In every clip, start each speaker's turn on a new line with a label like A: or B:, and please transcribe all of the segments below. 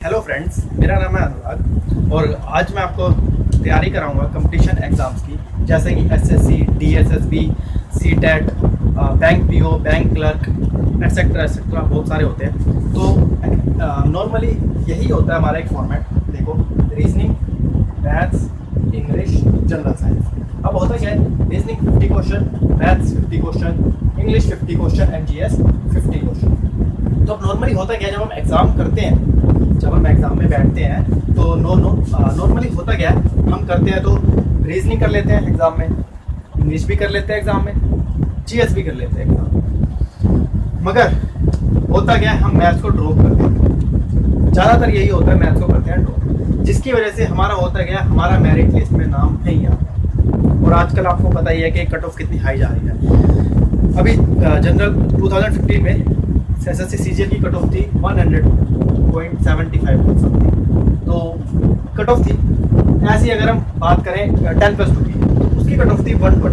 A: Hello friends, मेरा नाम है अनुराग और आज मैं आपको तैयारी कराऊंगा कंपटीशन एग्ज़ाम्स की, जैसे कि SSC, DSSB, CTET, bank PO, bank clerk etcetera etcetera, बहुत सारे होते हैं। तो नॉर्मली यही होता है हमारा एक फॉर्मेट। देखो, reasoning, maths, English, general science. अब होता क्या है, reasoning 50 question, maths 50 question, English 50 question and GS 50 question. तो अब नॉर्मली होता क्या है, जब हम एग्ज़ाम करते हैं, जब हम एग्ज़ाम में बैठते हैं तो नॉर्मली होता क्या है, हम करते हैं तो रीजनिंग कर लेते हैं एग्ज़ाम में, इंग्लिश भी कर लेते हैं एग्ज़ाम में, जीएस भी कर लेते हैं एग्ज़ाम में। मगर होता क्या है, हम मैथ्स को ड्रॉप करते हैं। ज़्यादातर यही होता है, मैथ्स को करते हैं ड्रॉप, जिसकी वजह से हमारा होता क्या है, हमारा मेरिट लिस्ट में नाम नहीं आता। और आजकल आपको पता ही है कि कट ऑफ कितनी हाई जा रही है। अभी जनरल 2015 में एसएससी सीजीएल की कट ऑफ थी 100.75 तो कट ऑफ थी। ऐसी अगर हम बात करें 10+2 की, तो उसकी कट ऑफ थी 120।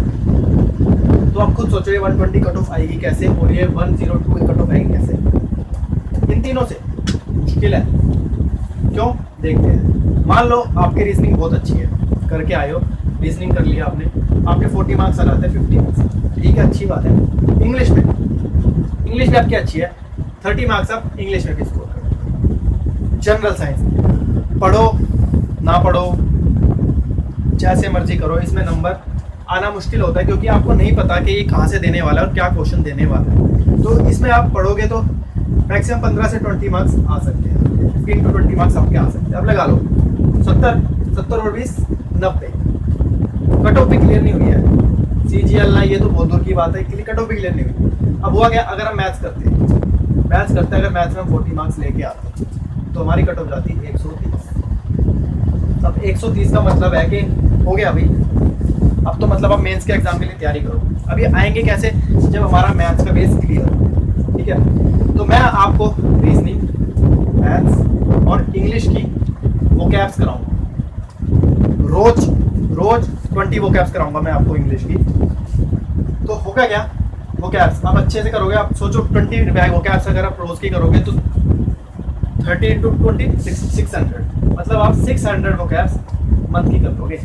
A: तो आप खुद सोचो ये 120 कट ऑफ आएगी कैसे, और ये 102 कट ऑफ आएगी कैसे। इन तीनों से मुश्किल है। क्यों, देखते हैं। मान लो आपकी रीजनिंग बहुत अच्छी है, करके आए हो, रीजनिंग कर लिया आपने, आपके 40 मार्क्स आ जाते हैं 50 मार्क्स, ठीक है, अच्छी बात है। इंग्लिश भी आपकी अच्छी है, 30 मार्क्स आप इंग्लिश में भी स्कोर करो। जनरल साइंस पढ़ो ना पढ़ो, जैसे मर्जी करो, इसमें नंबर आना मुश्किल होता है, क्योंकि आपको नहीं पता कि ये कहाँ से देने वाला है और क्या क्वेश्चन देने वाला है। तो इसमें आप पढ़ोगे तो मैक्सिमम 15 से 20 मार्क्स आ सकते हैं, 15 to 20 मार्क्स आपके आ सकते हैं। अब लगा लो 70 और 20 90, कट ऑफ भी क्लियर नहीं हुई है। सीजीएल ना, ये तो बहुत दूर की बात है, कट ऑफ भी क्लियर नहीं हुई। अब हुआ क्या, अगर हम मैथ्स करते अगर मैथ्स में 40 मार्क्स लेके आते तो हमारी कट ऑफ जाती 130। अब 130 का मतलब है कि हो गया अभी। अब तो मतलब आप मेंस के एग्जाम के लिए तैयारी करो। अभी आएंगे कैसे, जब हमारा मैथ्स का बेस क्लियर हो, ठीक है। तो मैं आपको रीजनिंग, मैथ्स और इंग्लिश की वोकैब्स कराऊंगा। रोज 20 वोकैब्स कराऊंगा मैं आपको इंग्लिश की। तो होगा क्या, वोकैब्स आप अच्छे से करोगे। आप सोचो 20 वोकैब्स अगर आप रोज की करोगे तो 30 into 20 600, मतलब आप 600 वोकैब्स मंथ की कर लोगे।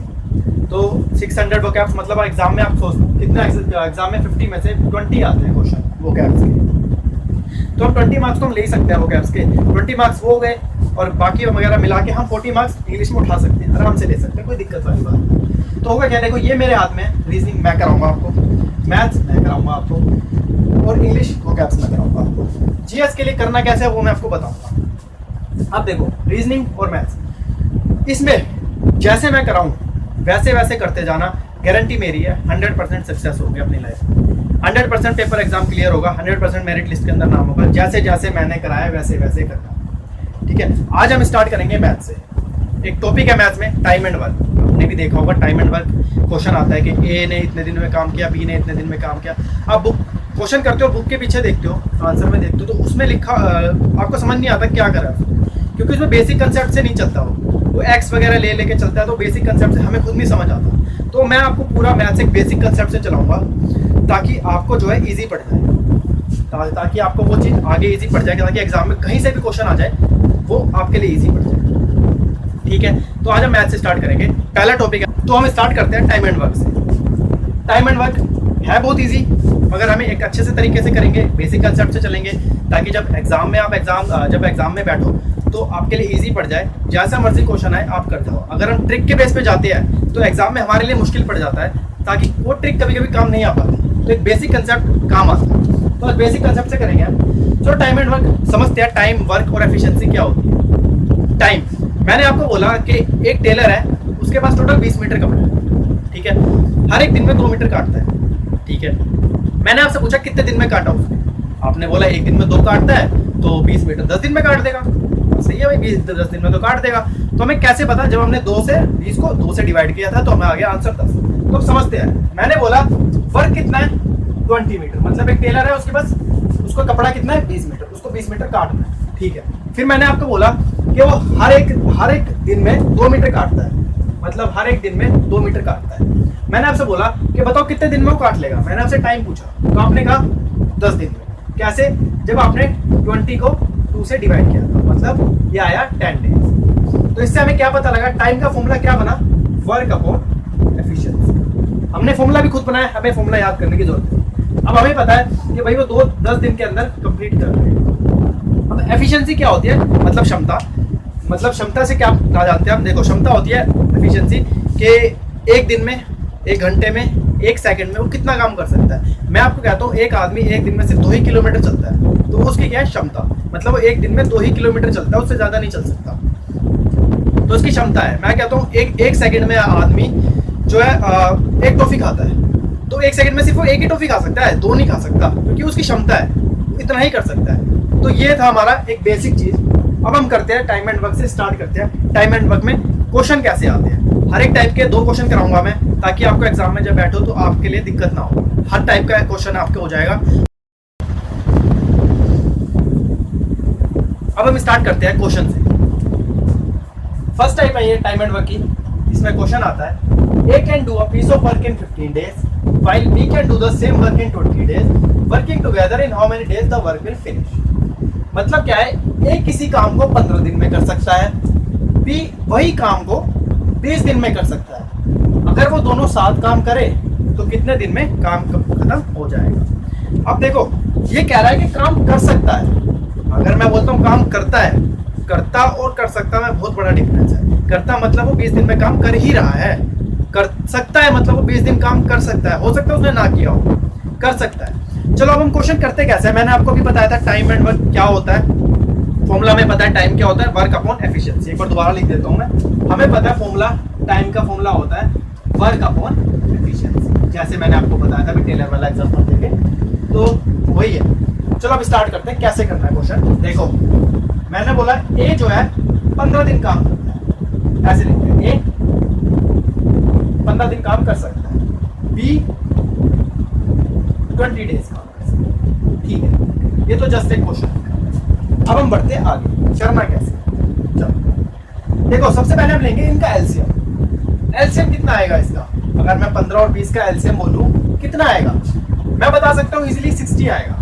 A: तो 600 वोकैब्स मतलब एग्जाम में आप सोच कितना, एग्जाम में 50 में से 20 आते हैं क्वेश्चन वोकैब्स के। तो हम 20 मार्क्स तो हम ले ही सकते हैं वोकैब्स के। 20 मार्क्स हो गए और बाकी वगैरह मिला के हम 40 मार्क्स इंग्लिश में उठा सकते हैं, आराम से ले सकते हैं, कोई दिक्कत वाली बात नहीं। तो होगा क्या, देखो ये मेरे हाथ में, रीजनिंग मैं कराऊंगा आपको, मैथ्स मैं कराऊंगा आपको, और इंग्लिश वोकैब्स मैं कराऊंगा आपको। जीएस के लिए करना कैसे है वो मैं आपको बताऊंगा। अब देखो, रीजनिंग और मैथ्स, इसमें जैसे मैं कराऊं वैसे वैसे करते जाना, गारंटी मेरी है 100% सक्सेस होगी अपनी लाइफ में। 100% पेपर एग्जाम क्लियर होगा, 100% मेरिट लिस्ट के अंदर नाम होगा। जैसे जैसे मैंने कराया वैसे वैसे करना, ठीक है। आज हम स्टार्ट करेंगे मैथ्स से। एक टॉपिक है मैथ्स में, टाइम एंड वर्क। आपने भी देखा होगा, टाइम एंड वर्क क्वेश्चन आता है कि ए ने इतने दिन में काम किया, बी ने इतने दिन में काम किया। आप बुक क्वेश्चन करते हो, बुक के पीछे देखते हो, आंसर में देखते हो, तो उसमें लिखा आपको समझ नहीं आता क्या करा, क्योंकि उसमें बेसिक कंसेप्ट से नहीं चलता वो एक्स वगैरह ले लेके चलता है। तो बेसिक कंसेप्ट से हमें खुद नहीं समझ आता। तो मैं आपको पूरा मैथ्स एक बेसिक कंसेप्ट से चलाऊंगा, ताकि आपको जो है ईजी पड़ जाए, ताकि आपको वो चीज़ आगे ईजी पड़ जाए, ताकि एग्जाम में कहीं से भी क्वेश्चन आ जाए वो आपके लिए ईजी पड़ जाए, ठीक है। तो आज हम मैथ्स से स्टार्ट करेंगे। पहला टॉपिक है, तो हम स्टार्ट करते हैं टाइम एंड वर्क से। टाइम एंड वर्क है बहुत ईजी, मगर हमें एक अच्छे से तरीके से करेंगे, बेसिक कंसेप्ट से चलेंगे, ताकि जब एग्जाम में बैठो तो आपके लिए इजी पड़ जाए। जैसा मर्जी क्वेश्चन आए आप कर जाओ। अगर हम ट्रिक के बेस पे जाते हैं तो एग्जाम में हमारे लिए मुश्किल पड़ जाता है, ताकि वो ट्रिक कभी कभी काम नहीं आ पाती। तो एक बेसिक कंसेप्ट काम आता है, तो बेसिक कंसेप्ट से करेंगे हम। तो टाइम एंड वर्क समझते हैं। टाइम, वर्क और एफिशिएंसी क्या होती है। टाइम, मैंने आपको बोला कि एक टेलर है, उसके पास टोटल 20 मीटर कपड़ा है, ठीक है। हर एक दिन में 2 मीटर काटता है, ठीक है। मैंने आपसे पूछा कितने दिन में काटा उसने, आपने बोला एक दिन में 2 काटता है, तो 20 मीटर 10 दिन में काट देगा। सही है भाई, 10 दिन में तो काट देगा। तो हमें कैसे पता, जब हमने 2 से 20 को 2 से डिवाइड किया था तो हमें आ गया आंसर 10। तो समझते हैं, मैंने बोला वर्क कितना है 20 मीटर, मतलब एक टेलर है, उसके पास उसको कपड़ा कितना है 20 मीटर, उसको 20 मीटर काटना है, ठीक है। फिर मैंने आपको बोला कि वो हर एक दिन में 2 मीटर काटता है, मतलब हर एक दिन में 2 मीटर काटता है। मैंने आपसे बोला कि बताओ कितने दिन में वो काट लेगा। मैंने आपसे टाइम पूछा, तो आपने कहा 10 दिन में। कैसे, जब आपने 20 को 2 से डिवाइड किया, मतलब मतलब ये आया 10 डेज। तो इससे हमें क्या पता लगा, टाइम का फॉर्मूला क्या बना, वर्क अपॉन एफिशिएंसी। हमने फॉर्मूला भी खुद बनाया, हमें फॉर्मूला याद करने की जरूरत है। अब हमें पता है कि भाई वो 10 दिन के अंदर कंप्लीट कर रहे हैं। अब एफिशिएंसी क्या होती है, मतलब क्षमता। मतलब क्षमता से क्या कहा जाता है, हम देखो क्षमता होती है एफिशिएंसी के एक दिन में, एक घंटे में, एक सेकंड में वो कितना काम कर सकता है। मैं आपको कहता हूँ एक आदमी एक दिन में सिर्फ 2 ही किलोमीटर चलता है, तो वो उसकी क्या है, क्षमता। मतलब वो एक दिन में 2 ही किलोमीटर चलता है, उससे ज्यादा नहीं चल सकता, तो उसकी क्षमता है। मैं कहता हूँ एक सेकंड में आदमी जो है एक टॉफी खाता है, तो एक सेकंड में सिर्फ वो एक ही टॉफी खा सकता है, 2 नहीं खा सकता, क्योंकि उसकी क्षमता है, इतना ही कर सकता है। तो ये था हमारा एक बेसिक चीज। अब हम करते हैं टाइम एंड वर्क से स्टार्ट करते हैं। टाइम एंड वर्क में क्वेश्चन कैसे आते हैं, हर एक टाइप के 2 क्वेश्चन कराऊंगा मैं, ताकि आपको एग्जाम में जब बैठो तो आपके लिए दिक्कत ना हो। हर टाइप का क्वेश्चन आपके हो जाएगा। अब हम स्टार्ट करते हैं क्वेश्चन से। फर्स्ट टाइप है ये टाइम एंड वर्क की। इसमें क्वेश्चन आता है, A can do a piece of work in 15 days while B can do the same work in 20 days, working together in how many days the work will finish. मतलब क्या है, ए किसी काम को 15 दिन में कर सकता है, बी वही काम को 20 दिन में कर सकता है। अगर वो दोनों साथ काम करे तो कितने दिन में काम खत्म हो जाएगा। अब देखो ये कह रहा है कि काम कर सकता है। अगर मैं बोलता हूँ काम करता है, करता और कर सकता में बहुत बड़ा डिफरेंस है। करता मतलब वो 20 दिन में काम कर ही रहा है, कर सकता है मतलब वो 20 दिन काम कर सकता है। हो सकता है उसने ना किया हो, कर सकता है। चलो अब हम क्वेश्चन करते कैसे है। मैंने आपको भी बताया था टाइम एंड वर्क क्या होता है, फॉर्मूला में पता है टाइम क्या होता है, वर्क अपॉन एफिशिएंसी। एक बार दोबारा लिख देता हूं मैं। हमें पता है फॉर्मूला, टाइम का फॉर्मूला होता है वर्क अपॉन एफिशिएंसी, जैसे मैंने आपको बताया था अभी टेलर वाला एग्जांपल देके, तो वही है। चलो अब स्टार्ट करते हैं कैसे करना है क्वेश्चन। देखो मैंने बोला ए जो है 15 दिन काम करता है, ऐसे लिखते हैं, ए 15 दिन काम कर सकता है, बी 20 डेज काम कर सकता है। ठीक है, ये तो जस्ट एक क्वेश्चन है। अब हम बढ़ते हैं आगे, करना कैसे। चलो देखो सबसे पहले हम लेंगे इनका एलसीएम। एलसीएम कितना आएगा इसका, अगर मैं 15 और 20 का एलसीएम बोलूं कितना आएगा, मैं बता सकता हूं इजीली 60 आएगा।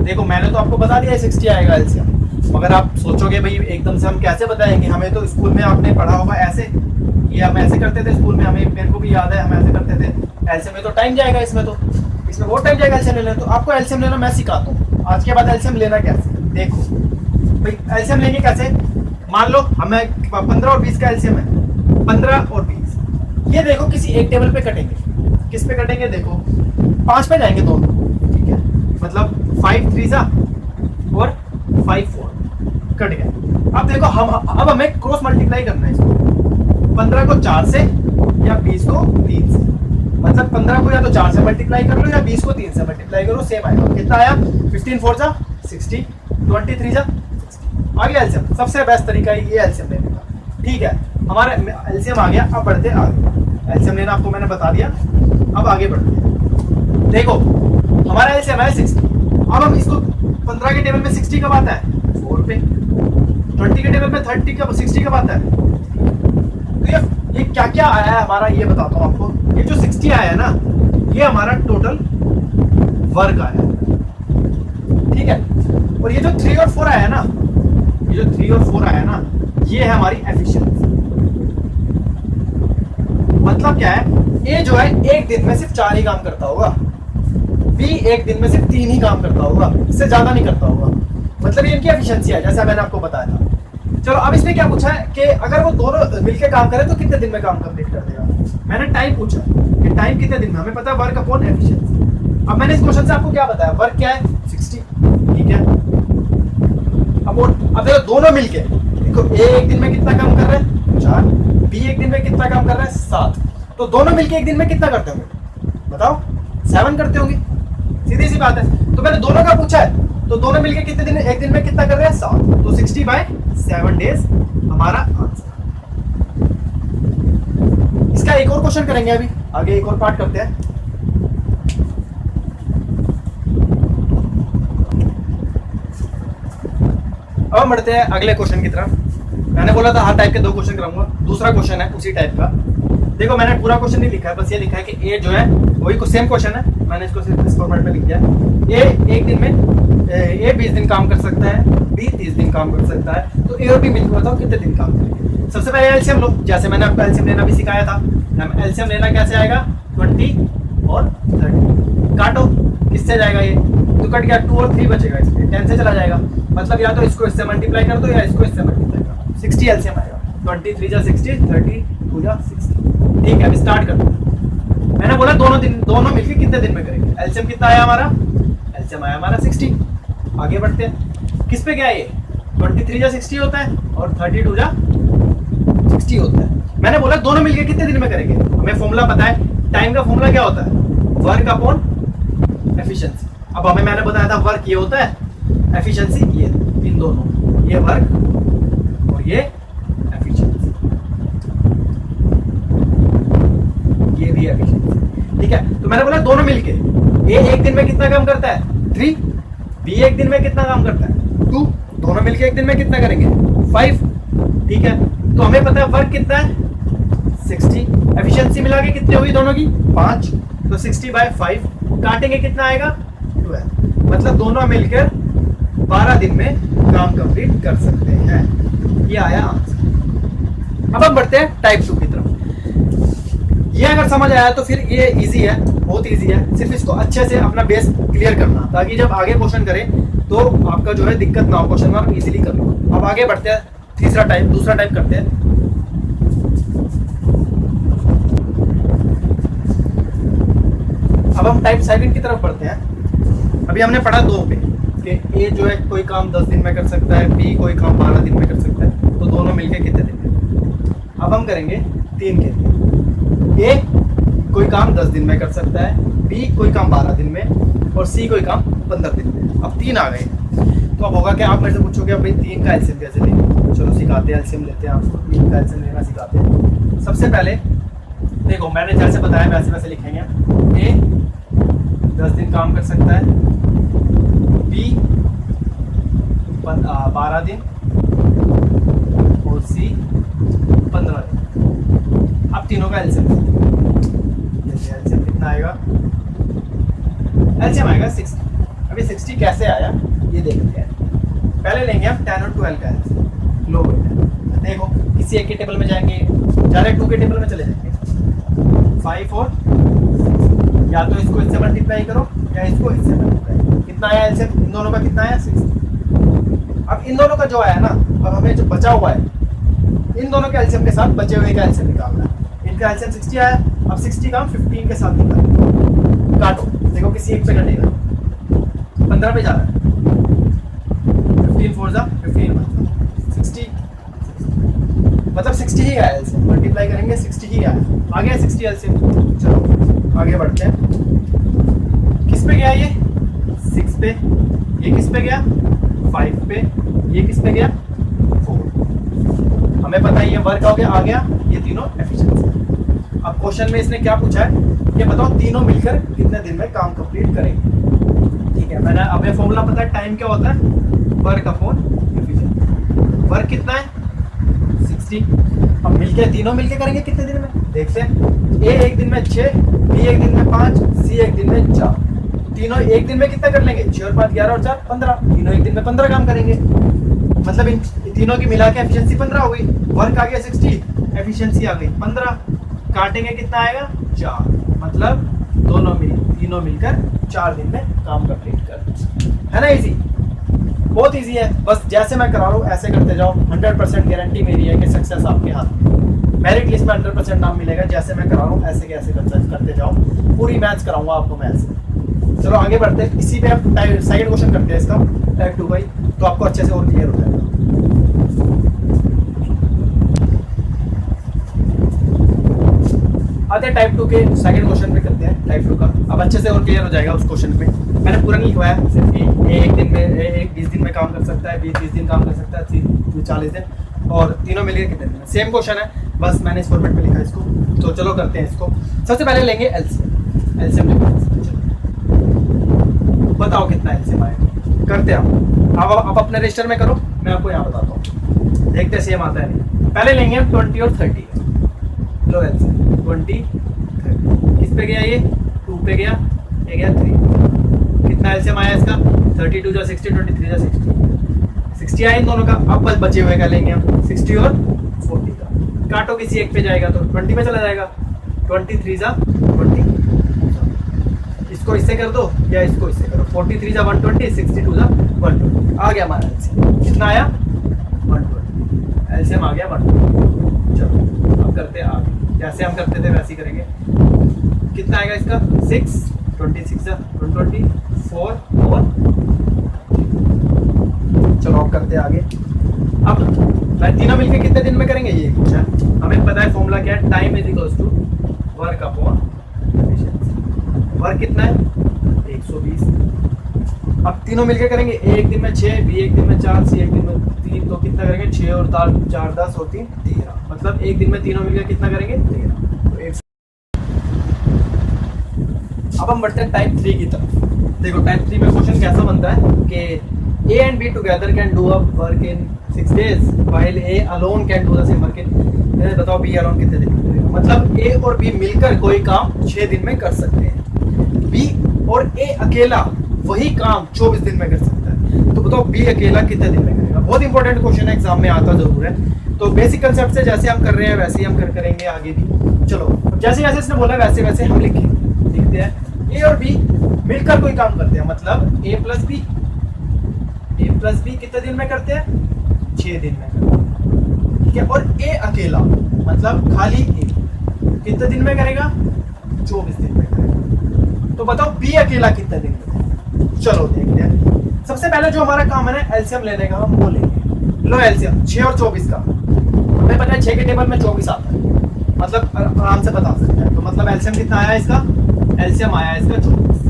A: देखो मैंने तो आपको बता दिया 60 आएगा एलसीएम। मगर आप सोचोगे भाई एकदम से हम कैसे बताएंगे, हमें तो स्कूल में आपने पढ़ा होगा ऐसे, ये हम ऐसे करते थे स्कूल में, हमें मेरे को भी याद है हम ऐसे करते थे। एलसीएम में तो टाइम जाएगा, इसमें बहुत टाइम जाएगा एलसीएम लेने। तो आपको एलसीएम लेना मैं सिखाता हूँ आज के बाद। एलसीएम लेना कैसे, देखो भाई एलसीएम लेंगे कैसे। मान लो हमें 15 और 20 का एलसीएम है, 15 और 20, ये देखो किसी एक टेबल पे कटेंगे। किस पे कटेंगे, देखो 5 पे जाएंगे दोनों, ठीक है, मतलब 5 3 सा और 5 4 कट गया। अब देखो अब हमें क्रॉस मल्टीप्लाई करना है इसको, 15 को 4 से या 20 को 3 से। मतलब 15 को या तो 4 से मल्टीप्लाई कर लो या 20 को 3 से मल्टीप्लाई करो, सेम आएगा। कितना आया, 15 4 जा 60, 23 जा 60। आ गया एलसीएम। सबसे बेस्ट तरीका है ये एलसीएम लेने का। ठीक है, हमारा एलसीएम आ गया। अब बढ़ते आगे। एलसीएम लेना आपको मैंने बता दिया, अब आगे बढ़ते हैं। देखो हमारा एलसीएम है 60। अब हम इसको 15 के टेबल में 60 कब आता है, 4 पे। 20 के टेबल में 30 कब 60 कब आता है। तो ये क्या क्या आया है हमारा, ये बताता हूँ आपको। ये जो 60 आया है ना, ये हमारा टोटल वर्क आया है, ठीक है। और ये जो 3 और 4 आया है ना, ये जो 3 और 4 आया है ना, ये है हमारी एफिशिएंसी। मतलब क्या है, ए जो है एक दिन में सिर्फ 4 ही काम करता होगा, बी एक दिन में सिर्फ 3 ही काम करता होगा, इससे ज्यादा नहीं करता होगा। मतलब ये इनकी एफिशिएंसी है, जैसा मैंने आपको बताया था। चलो अब इसमें क्या पूछा है कि अगर वो दोनों मिलकर काम करें तो कितने दिन में काम कंप्लीट कर देगा। मैंने टाइम पूछा कि टाइम कितने दिन में, हमें पता है वर्क अपॉन एफिशिएंसी। अब मैंने इस क्वेश्चन से आपको क्या बताया, वर्क क्या है 60, ठीक है। अब देखो दोनों मिलके, देखो ए एक दिन में कितना काम कर रहे हैं 4, बी एक दिन में कितना काम कर रहा है 7, तो दोनों मिलके एक दिन में कितना करते होंगे बताओ, 7 करते होंगे, सीधी सी बात है। तो मैंने दोनों का पूछा है, तो दोनों मिलके कितने दिन एक दिन में कितना कर रहे हैं 7, तो 60/7 डेज हमारा आंसर। इसका एक और क्वेश्चन करेंगे, अभी आगे एक और पार्ट करते हैं। अब हम बढ़ते हैं अगले क्वेश्चन की तरफ। मैंने बोला था हर टाइप के 2 क्वेश्चन कराऊंगा, दूसरा क्वेश्चन है उसी टाइप का। देखो मैंने पूरा क्वेश्चन नहीं लिखा है, बस ये लिखा है कि ए जो है वही सेम क्वेश्चन है, मैंने इसको सिर्फ इस फॉर्मेट में लिख दिया। ए एक दिन में ए 20 दिन काम कर सकता है, बी 30 दिन काम कर सकता है, तो ए और बी मिलकर बताओ कितने दिन काम करेंगे। सबसे पहले एलसीएम लो, जैसे मैंने आपको एलसीएम लेना भी सिखाया था। एलसीएम लेना कैसे आएगा, 20 और 30, काटो किससे जाएगा, ये तो कट गया, 2 और 3 बचेगा, इसमें 10 से चला जाएगा, मतलब या तो इसको इससे मल्टीप्लाई कर दो या इसको इससे मल्टीप्लाई कर दो, 60 एलसीएम आएगा, 23 जा 60, 32 जा 60। ठीक है, अब स्टार्ट करते हैं। मैंने बोला दोनों मिलकर कितने दिन में करेंगे। एलसीएम कितना आया हमारा, एलसीएम आया हमारा 60। आगे बढ़ते हैं, किस पे क्या है ये, 23 जा 60 होता है और 32 जा 60 होता है। मैंने बोला दोनों मिलकर कितने दिन में करेंगे, हमें फॉर्मूला पता है, टाइम का फॉर्मूला क्या होता है, वर्क अपॉन एफिशिएंसी। अब हमें मैंने बताया था वर्क ये होता है, एफिशिएंसी ये, इन दोनों, ये वर्क और ये एफिशिएंसी, ये भी एफिशिएंसी। ठीक है, तो मैंने बोला दोनों मिलके, ए एक दिन में कितना काम करता है 3, बी एक दिन में कितना काम करता है 2, दोनों मिलके एक दिन में कितना करेंगे 5। ठीक है, तो हमें पता है वर्क कितना है 60, एफिशिएंसी मिला के कितनी होगी दोनों की 5, तो 60/5, काटेंगे कितना आएगा 12, मतलब दोनों मिलकर 12 दिन में काम कंप्लीट कर सकते हैं। ये आया आंसर। अब हम बढ़ते हैं टाइप 2 की तरफ। ये अगर समझ आया तो फिर ये इजी है, बहुत इजी है, सिर्फ इसको अच्छे से अपना बेस क्लियर करना, ताकि जब आगे क्वेश्चन करें तो आपका जो है दिक्कत ना हो, क्वेश्चन मार्क इजीली कर लो। अब आगे बढ़ते हैं, दूसरा टाइप करते हैं। अब हम टाइप 7 की तरफ बढ़ते हैं। अभी हमने पढ़ा 2 पे कि ए जो है कोई काम 10 दिन में कर सकता है, बी कोई काम 12 दिन में कर सकता है, तो दोनों मिलकर कितने दिन में। अब हम करेंगे 3 के लिए, ए कोई काम 10 दिन में कर सकता है, बी कोई काम 12 दिन में और सी कोई काम 15 दिन में। अब 3 आ गए, तो अब होगा कि आप मेरे से पूछोगे भाई 3 का एलसीएम कैसे लेंगे। चलो सिखाते हैं, एलसीएम लेते हैं, आपको 3 का एलसीएम लेना सिखाते हैं। सबसे पहले देखो, मैंने जैसे बताया वैसे वैसे लिखेंगे। ए 10 दिन काम कर सकता है, बी 12 दिन और सी 15 दिन। अब तीनों का एलसीएम कितना आएगा, एलसीएम आएगा 60। अभी 60 कैसे आया ये देखते हैं। पहले लेंगे हम 10 और 12 का एलसीएम, लो बेटा देखो, किसी एक के टेबल में जाएंगे, डायरेक्ट 2 के टेबल में चले जाएंगे, 5 और 6, या तो इसको इससे मल्टीप्लाई करो या इसको इससे मल्टीप्लाई। कितना आया एलसीएम, इन दोनों का कितना आया 60। अब इन दोनों का जो आया ना, अब हमें जो बचा हुआ है इन दोनों के एलसीएम के साथ बचे हुए का एलसीएम निकालना है। इनका एलसीएम 60 आया, अब 60 का 15 के साथ निकाल, काटो देखो किसी एक पे कटेगा, 15 पे जा रहा है, 15 4 जा 15 60, मतलब 60 ही आया एलसीएम, मल्टीप्लाई करेंगे 60 ही आया, आ गया 60 एलसीएम। चलो आगे बढ़ते हैं, किस पे गया ये 6 पे, ये किस पे गया 5 पे, ये किस पे गया 4। हमें पता है ये वर्क हो गया, आ गया ये तीनों एफिशिएंसी। अब क्वेश्चन में इसने क्या पूछा है कि बताओ तीनों मिलकर कितने दिन में काम कंप्लीट करेंगे। ठीक है, मैंने अब ये फॉर्मूला पता है, टाइम क्या होता है, वर्क अपॉन एफिशिएंसी। वर्क कितना है 60, अब मिलके तीनों मिलके करेंगे कितने दिन में, देखते हैं। ए एक दिन में 6, बी एक दिन में 5, सी एक दिन में 4, तीनों एक दिन में कितना कर लेंगे, 6 और 5 11 और 4 15, तीनों एक दिन में 15 काम करेंगे, मतलब इन तीनों की मिला के एफिशिएंसी 15 हो गई। वर्क आ गया 60, एफिशिएंसी आ गई 15, काटेंगे कितना आएगा 4, मतलब तीनों मिलकर 4 दिन में काम कंप्लीट कर, है ना। इजी, बहुत इजी है, बस जैसे मैं करा रहा हूँ ऐसे करते जाओ। 100% गारंटी मेरी है कि सक्सेस आपके हाथ में, मेरिट लिस्ट में 100% नाम मिलेगा। जैसे मैं करा रहा हूँ ऐसे कैसे करते जाओ, पूरी मैथ्स कराऊंगा आपको मैथ्स। चलो आगे बढ़ते हैं, इसी पे आप सेकंड क्वेश्चन करते हैं इसका, टाइप 2 भाई, तो आपको अच्छे से और क्लियर हो जाएगा। आते हैं टाइप 2 के सेकंड क्वेश्चन पे करते हैं, टाइप 2 का अब अच्छे से और क्लियर हो जाएगा उस क्वेश्चन पे। मैंने पूरा नहीं लिखवाया, सिर्फ ए एक दिन में, ए 20 दिन में काम कर सकता है, बी 30 दिन काम कर सकता है, सी 40 दिन, और तीनों मिलकर कितने दिन में। सेम क्वेश्चन है, बस मैंने इस फॉर्मेट में लिखा है इसको। तो चलो करते हैं इसको। सबसे पहले लेंगे एलसीएम, एलसीएम बताओ कितना एलसीएम आएगा, करते हैं अब अपने रजिस्टर में करो, मैं आपको यहाँ बताता हूँ, देखते सेम आता है नहीं। पहले लेंगे 20 और 30, लो एलसीएम 20 30, किस पे गया ये 2 पे गया, ये गया 3, कितना एलसीएम आया इसका 32 जा 60, 23 जा 60, 60 आए इन दोनों का। अब बस बचे हुए क्या लेंगे हम, 60 और 40 का। काटो किसी एक पे जाएगा तो 20 में चला जाएगा, 23 जा 20, इसको इससे कर दो या इसको इससे करो, 43 जा 120, 62 जा 120, आ गया हमारा एलसीएम। कितना आया 120, एलसीएम आ गया 120। चलो अब करते हैं आगे, जैसे हम करते थे वैसे ही करेंगे। कितना आएगा इसका 6, 26 जा 120, 4 और चलो अब करते हैं आगे। अब भाई तीनों मिलके कितने दिन में करेंगे ये पूछा है। हमें पता है फॉर्मूला क्या है, time is equals to work upon efficiency. Work कितना है 120। अब तीनों मिलके करेंगे, एक दिन में 6, बी एक दिन में 4, सी एक दिन में 3, तो कितना करेंगे 6 और 4 10 और 3 13, मतलब एक दिन में तीनों मिलकर कितना करेंगे 13। तो 100। अब हम बढ़ते हैं टाइप 3 की तरफ। देखो टाइप 3 में क्वेश्चन कैसा बनता है कि A and B together can do a work in 6 days while A alone can do the same work in, बताओ B alone कितने दिन में करेगा। मतलब A और B मिलकर कोई काम 6 दिन में कर सकते हैं, B और A अकेला वही काम 24 दिन में कर सकता है। तो बताओ B अकेला कितने दिन में करेगा। बहुत इंपॉर्टेंट क्वेश्चन है, एग्जाम में आता जरूर है। तो बेसिक कंसेप्ट से जैसे हम कर रहे हैं वैसे ही हम करेंगे आगे भी। चलो जैसे जैसे इसने बोला वैसे वैसे हम लिखते हैं। A और B मिलकर कोई काम करते हैं, मतलब A प्लस बी कितने दिन में करते हैं 6 दिन में करते हैं, ठीक है। और A अकेला मतलब खाली A कितने दिन में करेगा 24 दिन में करेगा। तो बताओ B अकेला कितने दिन में। चलो देखते हैं। सबसे पहले जो हमारा काम है ना एलसीएम लेने का, हम वो लेंगे। लो एलसीएम 6 और 24 का, हमें पता है 6 के टेबल में 24 आता है, मतलब आराम से बता सकते हैं। तो मतलब एलसीएम कितना आया इसका, एलसीएम आया इसका 24।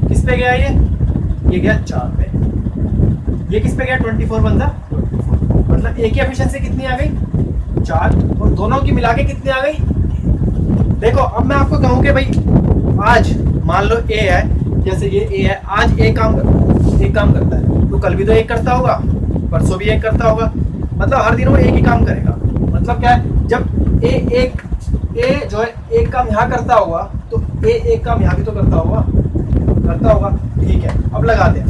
A: किस पे गया ये गया 4 पे। ये किस पे गया 24 बंदा 24, मतलब एक की एफिशिएंसी कितनी आ गई 4 और दोनों की मिला के कितनी आ गई। देखो अब मैं आपको कहूँ कि भाई आज मान लो A है, जैसे ये A है, आज एक काम करता है तो कल भी तो एक करता होगा, परसों भी एक करता होगा, मतलब हर दिन वो एक ही काम करेगा। मतलब क्या है, जब A जो है एक काम यहाँ करता होगा तो A एक काम यहाँ भी तो करता होगा, ठीक है। अब लगाते हैं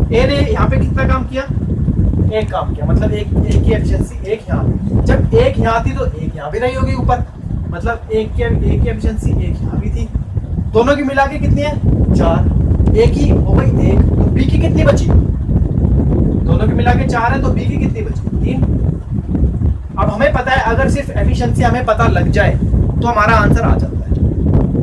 A: A ने यहाँ पे कितना काम किया, एक काम किया, मतलब एक की एफिशिएंसी एक यहाँ। जब एक यहाँ थी तो एक यहाँ भी रही होगी ऊपर, मतलब एक की एफिशिएंसी एक यहाँ भी थी, दोनों की मिला के कितनी है 4, एक ही हो गई 1, तो B की कितनी बची, दोनों की मिला के 4 है तो B की कितनी बची 3। अब हमें पता है अगर सिर्फ एफिशिएंसी हमें पता लग जाए तो हमारा आंसर आ जाता है।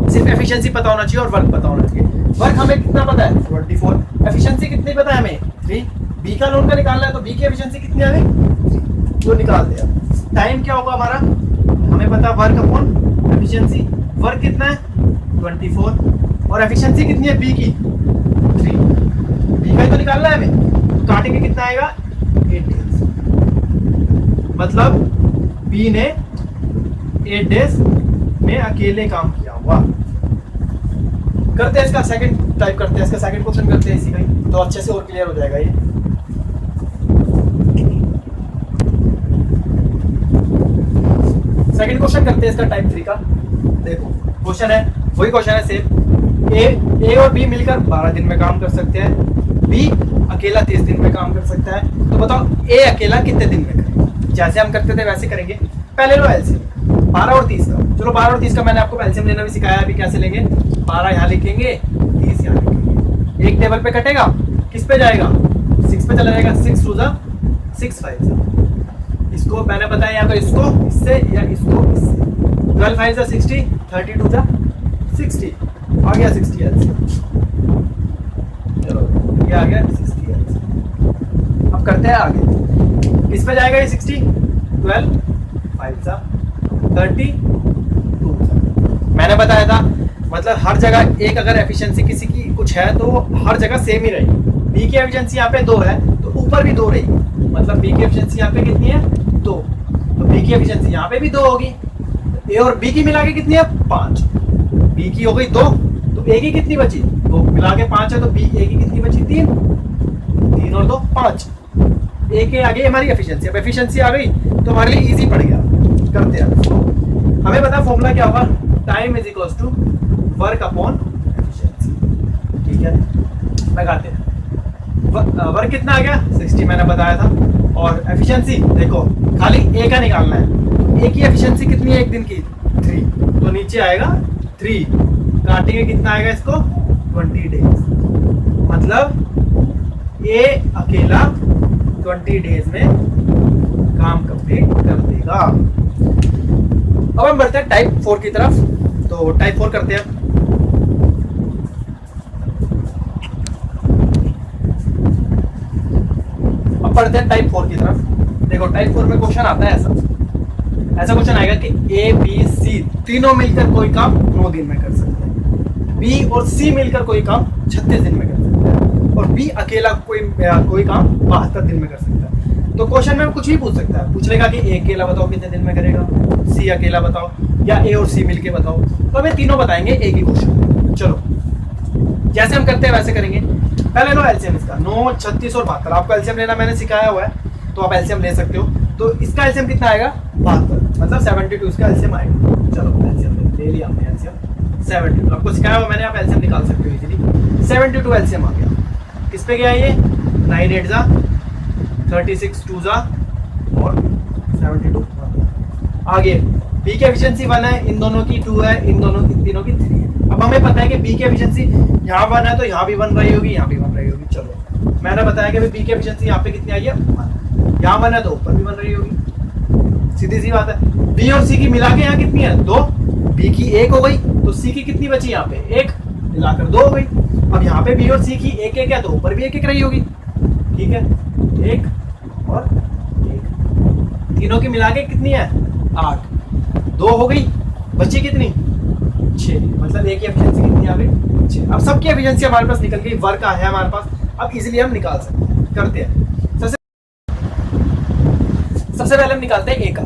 A: सिर्फ एफिशिएंसी पता होना चाहिए और वर्क पता होना चाहिए। वर्क हमें कितना पता है 24, एफिशिएंसी कितनी पता है हमें 3, बी का लोन का निकालना है तो बी की एफिशिएंसी कितनी आ गई 3, तो निकाल दिया। टाइम क्या होगा हमारा, हमें पता वर्क अपॉन एफिशिएंसी, वर्क कितना है 24 और एफिशिएंसी कितनी है बी की 3, बी का तो निकालना है हमें, तो काटेंगे कितना आएगा 8 डेज, मतलब बी ने 8 डेज में अकेले काम किया हुआ। करते हैं इसका सेकंड टाइप करते हैं, इसका सेकंड क्वेश्चन करते हैं इसी का ही, तो अच्छे से और क्लियर हो जाएगा ये। सेकंड क्वेश्चन करते हैं इसका टाइप 3 का। देखो क्वेश्चन है वही क्वेश्चन है सेम, ए और बी मिलकर 12 दिन में काम कर सकते हैं, बी अकेला 30 दिन में काम कर सकता है। तो बताओ ए अकेला कितने दिन में करेगा। जैसे हम करते थे वैसे करेंगे। पहले लो एलसीएम 12 और 30 का। चलो 12 और 30 का मैंने आपको एलसीएम लेना भी सिखाया, अभी कैसे लेंगे। 12 यहाँ लिखेंगे, 30 यहाँ लिखेंगे, एक टेबल पे कटेगा, किस पे जाएगा 6 पे चला जाएगा, 6 2 जा 6 5 जा। इसको मैंने बताया या तो इसको इससे या इसको इससे, 12 5 जा 60, 32 जा 60, आ गया 60 एलसीएम। चलो ये आ गया 60 एलसीएम। अब करते हैं आगे, किस पे जाएगा ये 60, 12 5 जा 32 जा। मैंने बताया था मतलब हर जगह एक अगर एफिशिएंसी किसी की कुछ है तो हर जगह सेम ही रहेगी। बी की एफिशिएंसी यहाँ पे 2 है तो ऊपर भी 2 रहेगी, मतलब बी की एफिशिएंसी यहाँ पे कितनी है 2, तो बी की एफिशिएंसी यहाँ पे भी 2 होगी। ए और बी की मिला के कितनी है 5, बी की हो गई 2 तो ए की कितनी बची 2, मिला के 5 है तो बी ए की कितनी बची 3, 3 और 2 5, ए के आगे हमारी एफिशिएंसी। अब एफिशिएंसी आ गई तो हमारे लिए इजी पड़ गया। करते हैं हमें पता फॉर्मूला क्या होगा, time is equals to work upon efficiency, ठीक है। लगाते हैं वर्क कितना आ गया 60 मैंने बताया था। और एफिशिएंसी देखो खाली ए का निकालना है, ए की एफिशिएंसी कितनी है एक दिन की 3, तो नीचे आएगा 3, काटेंगे कितना आएगा इसको 20 डेज, मतलब ए अकेला 20 डेज में काम कंप्लीट कर देगा। अब हम बढ़ते हैं टाइप 4 की तरफ, तो टाइप 4 करते हैं। अब पढ़ते हैं टाइप 4 की तरफ। देखो टाइप 4 में क्वेश्चन आता है ऐसा क्वेश्चन आएगा कि ए बी सी तीनों मिलकर कोई काम 9 दिन में कर सकते हैं, बी और सी मिलकर कोई काम 36 दिन में कर सकते हैं, और बी अकेला कोई काम 72 दिन में कर सकता है। तो क्वेश्चन में कुछ भी पूछ सकता है, पूछ लेगा कि ए अकेला बताओ कितने दिन में करेगा, सी अकेला बताओ, या ए और सी मिलके बताओ। तो हमें तीनों बताएंगे एक ही क्वेश्चन। चलो जैसे हम करते हैं वैसे करेंगे। पहले लो एलसीएम इसका 9, 36 और 72। आपको एलसीएम लेना मैंने सिखाया हुआ है, तो आप एलसीएम ले सकते हो। तो इसका एलसीएम कितना आएगा 72, मतलब 72 इसका एलसीएम आएगा। चलो एलसीएम ले लिया हमने, एलसीएम 72 आपको सिखाया हुआ मैंने, आप एलसीएम निकाल सकते हो इजीली। 72 एलसीएम आ गया। किस पे गया ये 9 8 जा 36 2 जा और 72 आगे। बी की एफिशिएंसी 1 है, इन दोनों की 2 है, इन तीनों की 3 है। अब हमें पता है कि बी की एफिशिएंसी यहाँ 1 है तो यहाँ भी 1 रही होगी, यहाँ भी 1 रही होगी। चलो मैंने बताया कि बी की एफिशिएंसी यहाँ पे कितनी आई है 1, यहाँ 1 है तो ऊपर भी 1 रही होगी, सीधी सी बात है। बी और सी की मिला के यहाँ कितनी है 2, बी की 1 हो गई तो सी की कितनी बची यहाँ पे 1, मिलाकर 2 हो गई। अब यहाँ पे बी और सी की 1 1 है तो ऊपर भी 1 1 रही होगी, ठीक है 1 और 1, तीनों की मिला के कितनी है 8, 2 हो गई, बची कितनी 6, मतलब एक की एफिशिएंसी कितनी आ गई 6। अब सबकी एफिशिएंसी हमारे पास निकल गई, वर्क है हमारे पास, अब इजीली हम निकाल सकते हैं। करते हैं सबसे पहले हम निकालते हैं ए का।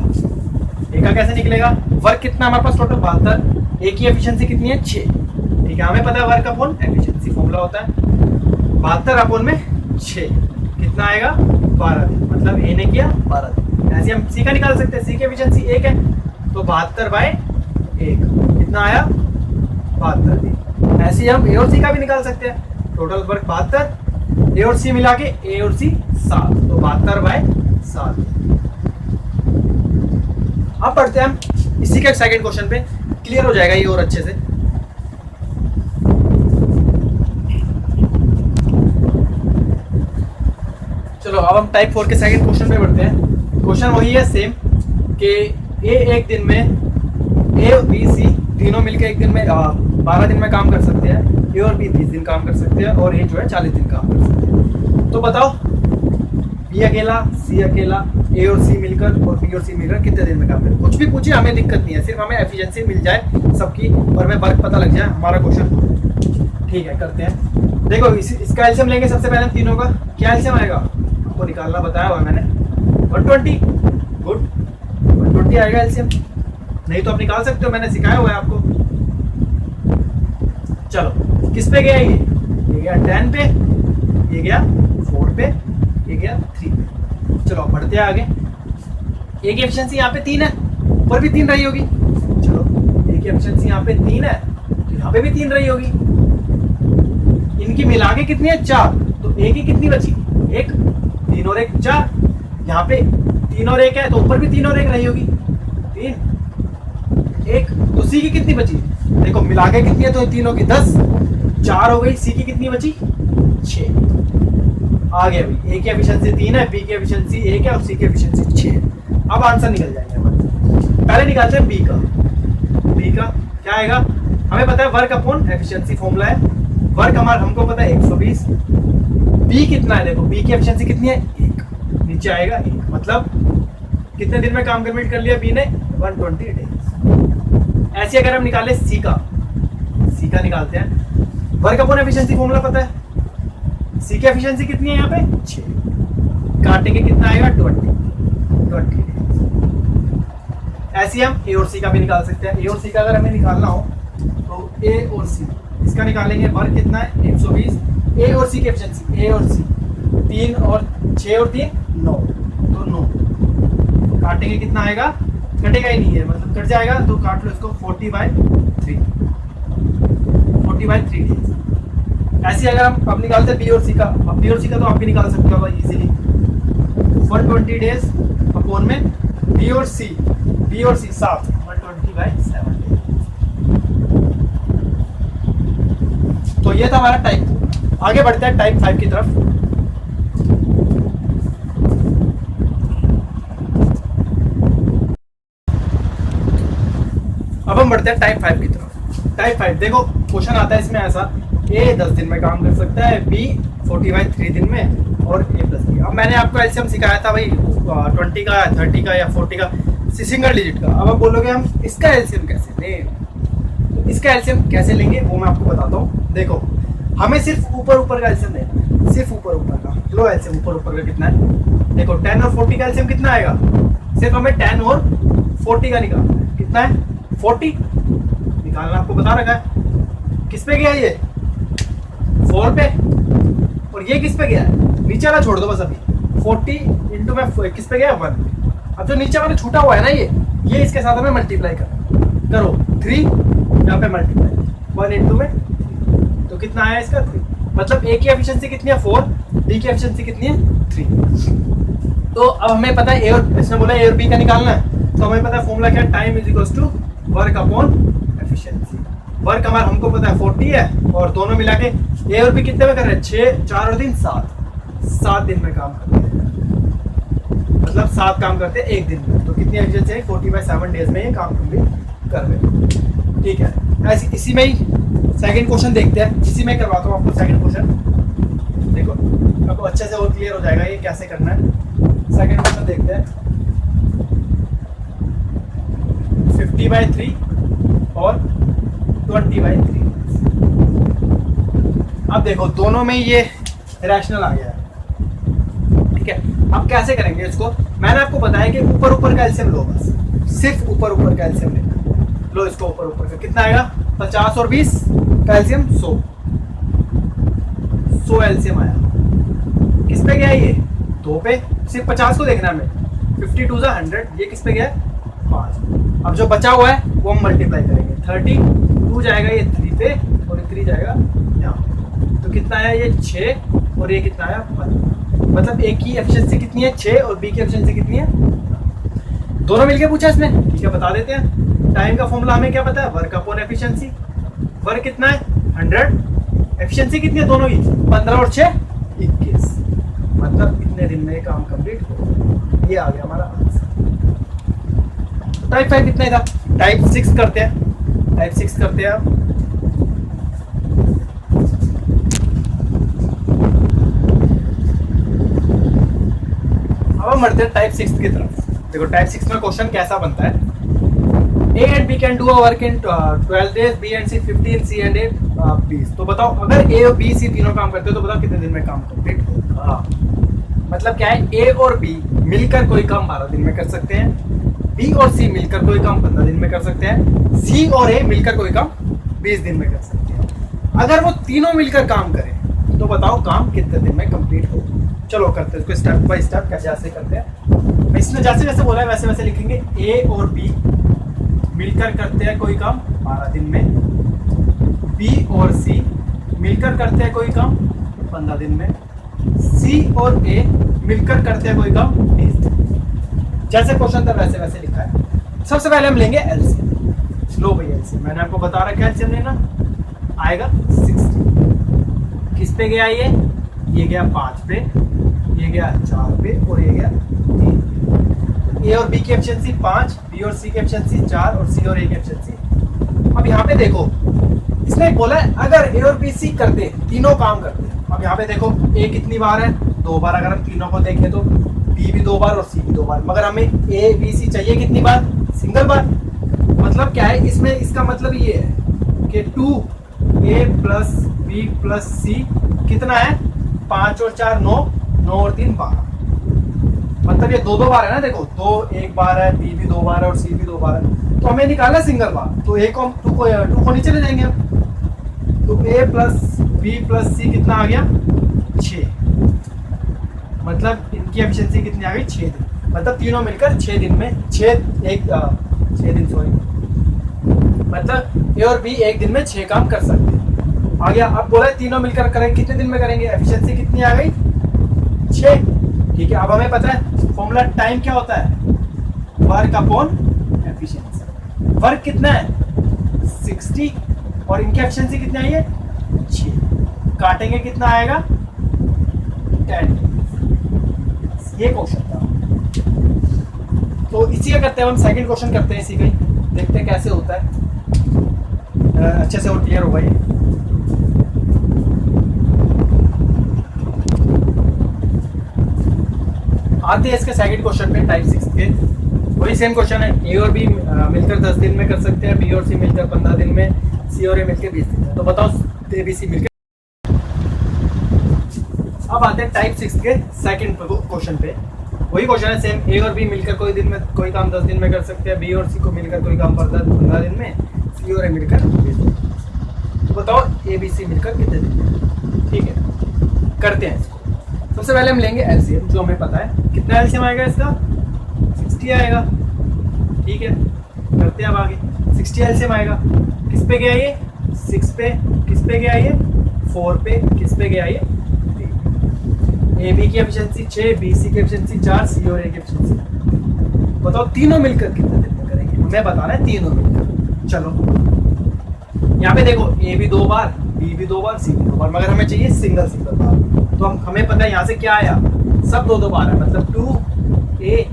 A: ए का कैसे निकलेगा, वर्क कितना हमारे पास टोटल 72, ए की एफिशिएंसी कितनी है 6, ठीक है हमें पता है वर्क अपॉन एफिशिएंसी फॉर्मूला होता है 72 अपॉन में 6 कितना आएगा 12 दिन, मतलब ए ने किया 12 दिन। ऐसे हम सी का निकाल सकते हैं, सी की एफिशिएंसी 1 है तो 72/1 कितना आया 72 दिन। ऐसे हम ए और सी का भी निकाल सकते हैं, टोटल वर्क 72, ए और सी मिला के ए और सी 7, तो 72/7। अब पढ़ते हैं हम इसी के सेकंड क्वेश्चन पे, क्लियर हो जाएगा ये और अच्छे से। चलो अब हम टाइप 4 के सेकंड क्वेश्चन पे बढ़ते हैं। क्वेश्चन वही है सेम कि ए एक दिन में ए और बी सी तीनों मिलकर एक दिन में 12 दिन में काम कर सकते हैं, ए और बी 30 दिन काम कर सकते हैं, और ए जो है 40 दिन काम कर सकते हैं। तो बताओ बी अकेला, सी अकेला, ए और सी मिलकर और बी और सी मिलकर कितने दिन में काम करें। कुछ भी पूछिए हमें दिक्कत नहीं है, सिर्फ हमें एफिशिएंसी मिल जाए सबकी और हमें वर्क पता लग जाए, हमारा क्वेश्चन ठीक है। करते हैं, देखो इसका एलसीएम लेंगे सबसे पहले तीनों का। क्या एलसीएम आएगा आपको निकालना बताया हुआ मैंने 120, गुड 120 आएगा एलसीएम, नहीं तो आप निकाल सकते हो, मैंने सिखाया हुआ है आपको। चलो किस पे गया ये गया 10 पे, ये गया 4 पे, ये गया 3 पे। चलो बढ़ते हैं आगे। ए की एफिशिएंसी यहाँ पे 3 है, ऊपर भी 3 रही होगी। चलो ए की एफिशिएंसी यहाँ पे 3 है तो यहाँ पे भी 3 रही होगी। इनकी मिला के कितनी है 4, तो ए की कितनी बची 1, 3 और 1 4, यहाँ पे 3 और 1 है तो ऊपर भी 3 और 1 रही होगी 3 1, तो सी की कितनी बची देखो मिला के कितनी है, तो तीनों की 10, 4 हो गई, सी की कितनी बची 6। आ गया भाई, ए की एफिशिएंसी 3 है, बी की एफिशिएंसी 1 है और सी की एफिशिएंसी 6 है। अब आंसर निकल जाएंगे हमारे। पहले निकालते हैं बी का। बी का क्या आएगा, हमें पता है वर्क अपॉन एफिशिएंसी फॉर्मूला है, वर्क हमारा हमको पता है 120, बी कितना है देखो, बी की एफिशिएंसी कितनी है 1, नीचे आएगा 1, मतलब कितने दिन में काम कंप्लीट कर लिया बी ने 120 डेज। ऐसे अगर हम निकाले सी का निकालते हैं, वर्क अपॉन एफिशिएंसी फॉर्मूला पता है, सी की एफिशिएंसी कितनी है यहाँ पे 6, काटेंगे कितना आएगा 20 डेज। ऐसे हम ए और सी का भी निकाल सकते हैं। ए और सी का अगर हमें निकालना हो तो ए और सी इसका निकालेंगे, वर्क कितना है 120, ए और सी की एफिशिएंसी ए और सी 3 और 6 और 3 9, तो 9 काटेंगे कितना आएगा, कटेगा ही नहीं है मतलब कट जाएगा, तो काट लो इसको 40/3 डेज। ऐसे अगर हम अब निकालते हैं बी और सी का, अब बी और सी का तो आप भी निकाल सकते हो इजीली। 120 डेज अपॉन में बी और सी 7, 120/7 डेज। तो ये था हमारा टाइप 4। आगे बढ़ते हैं टाइप 5 की तरफ। अब हम बढ़ते हैं टाइप 5 की तरफ। टाइप 5 देखो क्वेश्चन आता है इसमें ऐसा, ए 10 दिन में काम कर सकता है, बी 40/3 दिन में और ए प्लस बी। अब मैंने आपको एलसीएम सिखाया था भाई 20 का, 30 का या 40 का, सिंगल डिजिट का। अब आप बोलोगे हम इसका एलसीएम कैसे लें, तो इसका एलसीएम कैसे लेंगे वो मैं आपको बताता हूँ। देखो हमें सिर्फ ऊपर का एलसीएम लेना है, सिर्फ ऊपर का। लो एलसीएम ऊपर का कितना है, देखो 10 और 40 का एलसीएम कितना आएगा, सिर्फ हमें 10 और 40 का निकालना है। कितना है 40 निकालना, आपको बता रखा है। किस पे गया ये 4 पे, और ये किस पे गया है, नीचे वाला छोड़ दो बस अभी। 40 इंटू में किस पे गया 1। अब जो नीचे वाला छूटा हुआ है ना ये इसके साथ हमें मल्टीप्लाई करो 3, यहाँ पे मल्टीप्लाई 1 इंटू में, तो कितना आया इसका 3। मतलब ए की एफिशिएंसी कितनी है 4, बी की एफिशिएंसी कितनी है 3। तो अब हमें पता है ए और, इसने बोला ए और बी का निकालना है, तो हमें पता है फॉर्मूला क्या है, time is equals to work upon efficiency. Work हमारा हमको पता है 40 है, और दोनों मिला के ए और बी कितने में कर रहे हैं, 6, 4 और 3 7 दिन में काम करते हैं। मतलब 7 काम करते हैं एक दिन में, तो कितनी एफिशिएंसी है 40/7 डेज में ये काम कंप्लीट कर रहे हैं। ठीक है, ऐसे इसी में ही सेकंड क्वेश्चन देखते हैं, इसी में करवाता हूँ आपको सेकंड क्वेश्चन। देखो आपको अच्छे से और क्लियर हो जाएगा ये कैसे करना है। सेकंड क्वेश्चन देखते हैं, 50/3 और 20/3। अब देखो दोनों में ये रैशनल आ गया है, ठीक है। अब कैसे करेंगे इसको, मैंने आपको बताया कि ऊपर का एलसीएम लो, बस सिर्फ ऊपर का एलसीएम लेना। लो इसको ऊपर का कितना आएगा, 50 और 20 का एलसीएम 100 एलसीएम आया। किस पे गया ये 2 पे, सिर्फ 50 को देखना है हमें, 52 × 100, ये किस पे गया 5। अब जो बचा हुआ है वो हम मल्टीप्लाई करेंगे, 32 जाएगा ये 3 पे, और ये 3 जाएगा यहाँ पे, तो कितना आया ये 6, और ये कितना आया 15। मतलब ए की एफिशिएंसी कितनी है 6 और बी की एफिशिएंसी कितनी है, दोनों मिलके पूछा इसने, ठीक है बता देते हैं। टाइम का फॉर्मूला हमें क्या पता है, वर्क अपॉन एफिशिएंसी। वर्क कितना है 100, एफिशिएंसी कितनी है दोनों की 15 और 6 21। मतलब इतने दिन में काम कंप्लीट हो। ये आ गया हमारा आंसर। टाइप 5 कितना था, टाइप 6 करते हैं। टाइप 6 करते हैं अब हम बढ़ते हैं टाइप 6 की तरफ। देखो टाइप 6 में क्वेश्चन कैसा बनता है, A and B can do a work in 12 days, B and C 15, C and A 20। तो बताओ अगर A और B C तीनों काम करते हो तो बताओ कितने दिन में काम कंप्लीट होगा। मतलब क्या है, A और B मिलकर कोई काम 12 दिन में कर सकते हैं, B और C मिलकर कोई काम 15 दिन में कर सकते हैं, C और A मिलकर कोई काम 20 दिन में कर सकते हैं। अगर वो तीनों मिलकर काम करें तो बताओ काम कितने दिन में कंप्लीट होगा। चलो करते हैं इसको स्टेप बाय स्टेप, कैसे करते हैं। इसने जैसे जैसे बोला है वैसे वैसे लिखेंगे। A और B मिलकर करते हैं कोई काम 12 दिन में, B और C मिलकर करते हैं कोई काम 15 दिन में, C और A मिलकर करते हैं कोई काम 20 दिन। जैसे क्वेश्चन था वैसे वैसे लिखा है। सबसे पहले हम लेंगे एलसीएम। लो भैया एलसीएम मैंने आपको बता रखा है, एलसीएम लेना आएगा 60। किस पे गया ये गया 5 पे, ये गया 4 पे, और ये गया 3 पे। ए और बी की एफिशिएंसी 5, बी और सी की एफिशिएंसी 4, और सी और ए की एफिशिएंसी। अब यहाँ पे देखो इसने बोला है अगर ए और बी सी करते तीनों काम करते। अब यहाँ पे देखो ए कितनी बार है 2 बार, अगर हम तीनों को देखें तो बी भी 2 बार और सी भी 2 बार, मगर हमें ए बी सी चाहिए कितनी बार, सिंगल बार। मतलब क्या है इसमें, इसका मतलब ये है कि 2a + b + c कितना है 5 और 4 9, 9 और 3 12। मतलब ये 2 बार है ना, देखो 2 1 बार है, बी भी 2 बार है और सी भी 2 बार है, तो हमें निकालना सिंगल बार। तो ए को 2 को नीचे ले जाएंगे हम, तो a + b + c कितना आ गया 6। मतलब इनकी एफिशिएंसी कितनी आ गई 6 दिन। मतलब तीनों मिलकर 6 दिन में 6 दिन सॉरी, मतलब ए और बी एक दिन में 6 काम कर सकते हैं। आ गया। अब बोला तीनों मिलकर करेंगे, कितने दिन में करेंगे, एफिशिएंसी कितनी आ गई 6। ठीक है, अब हमें पता है फॉर्मूला टाइम क्या होता है, वर्क अपॉन एफिशिएंसी। वर्क कितना है 60 और इनकी एफिशिएंसी कितनी आई है 6, काटेंगे कितना आएगा 10। ये क्वेश्चन था। तो इसी का करते हैं हम सेकंड क्वेश्चन करते हैं इसी का ही, देखते हैं कैसे होता है, अच्छे से और क्लियर होगा ये। आते हैं इसके सेकंड क्वेश्चन पे, टाइप 6 के। वही सेम क्वेश्चन है, ए और बी मिलकर 10 दिन में कर सकते हैं, बी और सी मिलकर 15 दिन में, सी और ए मिलकर 20 दिन में। तो बताओ ए बी सी मिलकर। अब आते हैं टाइप 6 के सेकंड क्वेश्चन पे। वही क्वेश्चन है सेम, ए और बी मिलकर कोई दिन में कोई काम 10 दिन में कर सकते हैं, बी और सी को मिलकर कोई काम 15 दिन में, सी और ए मिलकर 20 दिन। तो बताओ ए बी सी मिलकर कितने दिन में। ठीक है, करते हैं इसको। सबसे पहले हम लेंगे एलसीएम, जो हमें पता है कितना एलसीएम आएगा इसका 60 आएगा। ठीक है, करते हैं अब आगे। 60 एलसीएम आएगा, किस पे गया ये 6 पे, किस पे गया ये 4 पे, किस पे गया ये 3। ए बी की एफिशिएंसी 6, बी सी की एफिशिएंसी 4, सी और ए की एफिशिएंसी। बताओ तीनों मिलकर कितने दिन में करेंगे, हमें बताना है तीनों मिलकर। चलो यहाँ पे देखो, ए भी 2 बार, बी भी 2 बार, सी भी 2 बार, मगर हमें चाहिए सिंगल बार। तो हमें पता है यहाँ से क्या आया, सब 2 बार है, मतलब 2a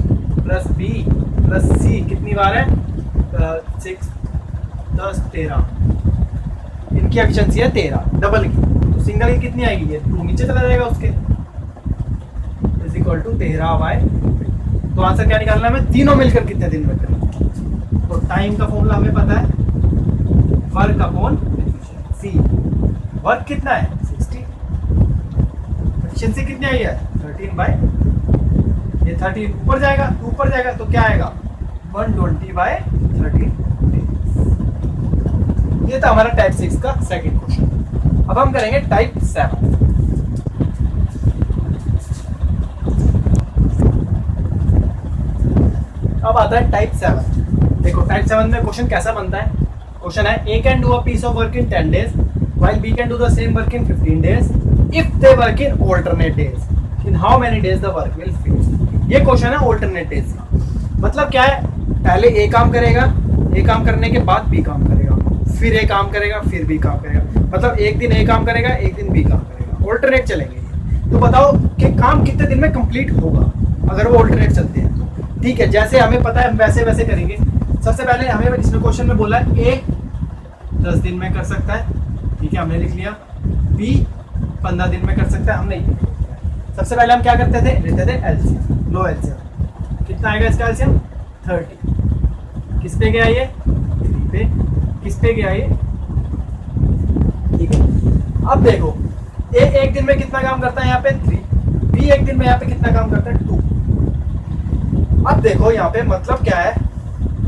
A: प्लस बी प्लस सी कितनी बार है 6 10 13, इनकी एफिशिएंसी है 13 डबल की। तो सिंगल की कितनी आएगी, ये 2 नीचे चला जाएगा उसके, इज इक्वल टू 13/। तो आंसर क्या निकालना है हमें, तीनों मिलकर कितने दिन में करेंगे। तो टाइम का फॉर्मूला हमें पता है, वर्क अपॉन एफिशिएंसी। वर्क कितना है 60, एफिशिएंसी कितनी आई है 13/, ये 13 ऊपर जाएगा, ऊपर जाएगा तो क्या आएगा 120/13 डेज। ये था हमारा टाइप 6 का सेकंड क्वेश्चन। अब हम करेंगे टाइप 7। अब आता है टाइप 7। देखो टाइप 7 में क्वेश्चन कैसा बनता है, क्वेश्चन है A can do a piece of work in 10 days while B can do the same work in 15 days if they work in alternate days. In how many days the work will finish? ये question है alternate days का। मतलब क्या है, पहले ए काम करेगा, ए काम करने के बाद बी काम करेगा, फिर ए काम करेगा, फिर बी काम करेगा। मतलब एक दिन ए काम करेगा, एक दिन बी काम करेगा, ऑल्टरनेट चलेंगे। तो बताओ कि काम कितने दिन में कंप्लीट होगा अगर वो ऑल्टरनेट चलते हैं तो। ठीक है, जैसे हमें पता है हम वैसे वैसे करेंगे। सबसे पहले हमें इसमें क्वेश्चन में बोला है ए 10 दिन में कर सकता है, ठीक है हमने लिख लिया, बी 15 दिन में कर सकता है, हमने ये लिख लिया। सबसे पहले हम क्या करते थे, लेते थे एलसीएम, लो एलसीएम। कितना आएगा इसका एलसीएम 30, किस पे गया ये 3 पे, किस पे गया ये, ठीक है। अब देखो ए एक दिन में कितना काम करता है यहाँ पे 3, बी एक दिन में यहाँ पे कितना काम करता है 2। अब देखो यहाँ पे मतलब क्या है,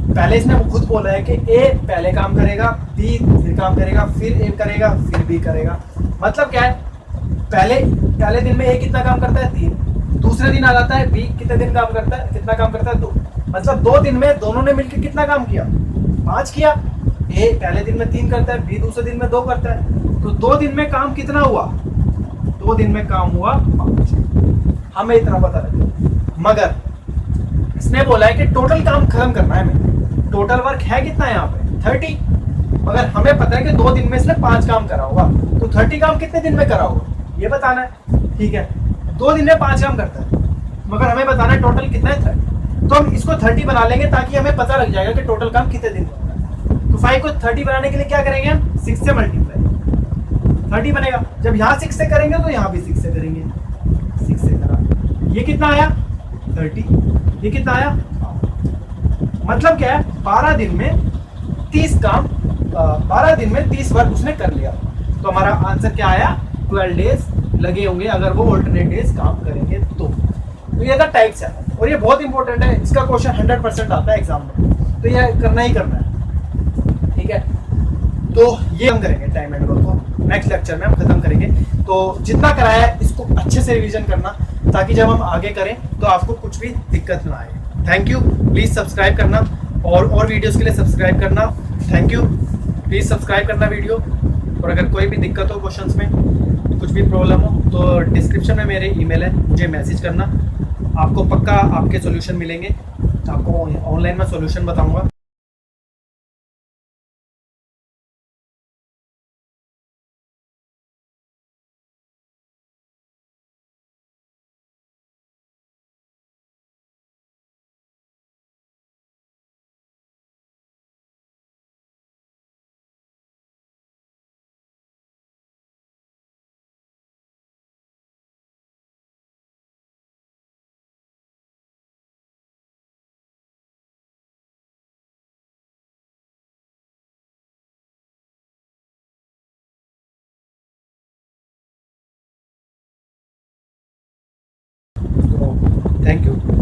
A: पहले इसने खुद बोला है कि ए पहले काम करेगा, बी फिर काम करेगा, फिर ए करेगा, फिर बी करेगा। मतलब क्या है, पहले दिन में ए कितना काम करता है 3, दूसरे दिन आ जाता है बी कितने दिन काम करता है, कितना काम करता है 2। मतलब 2 दिन में दोनों ने मिलकर कितना काम किया 5 किया। ए पहले दिन में 3 करता है, बी दूसरे दिन में 2 करता है, तो 2 दिन में काम कितना हुआ, 2 दिन में काम हुआ 5। हमें इतना पता लगे, मगर इसने बोला है कि टोटल काम खत्म करना है हमें। टोटल वर्क है कितना यहाँ पे 30, मगर हमें पता है कि 2 दिन में इसने 5 काम करा होगा, तो 30 काम कितने दिन में करा होगा ये बताना है। ठीक है, 2 दिन में 5 काम करता है, मगर हमें बताना है टोटल कितना है 30। तो हम इसको 30 बना लेंगे ताकि हमें पता लग जाएगा कि टोटल काम कितने दिन में होगा। तो 5 को 30 बनाने के लिए क्या करेंगे हम 6 से मल्टीप्लाई, 30 बनेगा। जब यहाँ 6 से करेंगे तो यहाँ भी 6 से करेंगे, 6 से करा, ये कितना आया 30, ये कितना आया। मतलब क्या है 12 दिन में 30 काम, 12 दिन में 30 वर्क उसने कर लिया। तो हमारा आंसर क्या आया 12 डेज लगे होंगे अगर वो ऑल्टरनेट डेज काम करेंगे तो ये था टाइप 7। और ये बहुत इंपॉर्टेंट है, इसका क्वेश्चन 100% आता है एग्जाम में, तो ये करना ही करना है। ठीक है, तो ये हम करेंगे टाइम एंड वर्क को नेक्स्ट लेक्चर में हम खत्म करेंगे। तो जितना कराया है इसको अच्छे से रिवीजन करना, ताकि जब हम आगे करें तो आपको कुछ भी दिक्कत ना आए। थैंक यू, प्लीज़ सब्सक्राइब करना और वीडियोस के लिए सब्सक्राइब करना। थैंक यू, प्लीज़ सब्सक्राइब करना वीडियो। और अगर कोई भी दिक्कत हो क्वेश्चंस में, कुछ भी प्रॉब्लम हो, तो डिस्क्रिप्शन में मेरे ईमेल है, मुझे मैसेज करना। आपको पक्का आपके सॉल्यूशन मिलेंगे, आपको ऑनलाइन में सॉल्यूशन बताऊंगा। तो थैंक यू।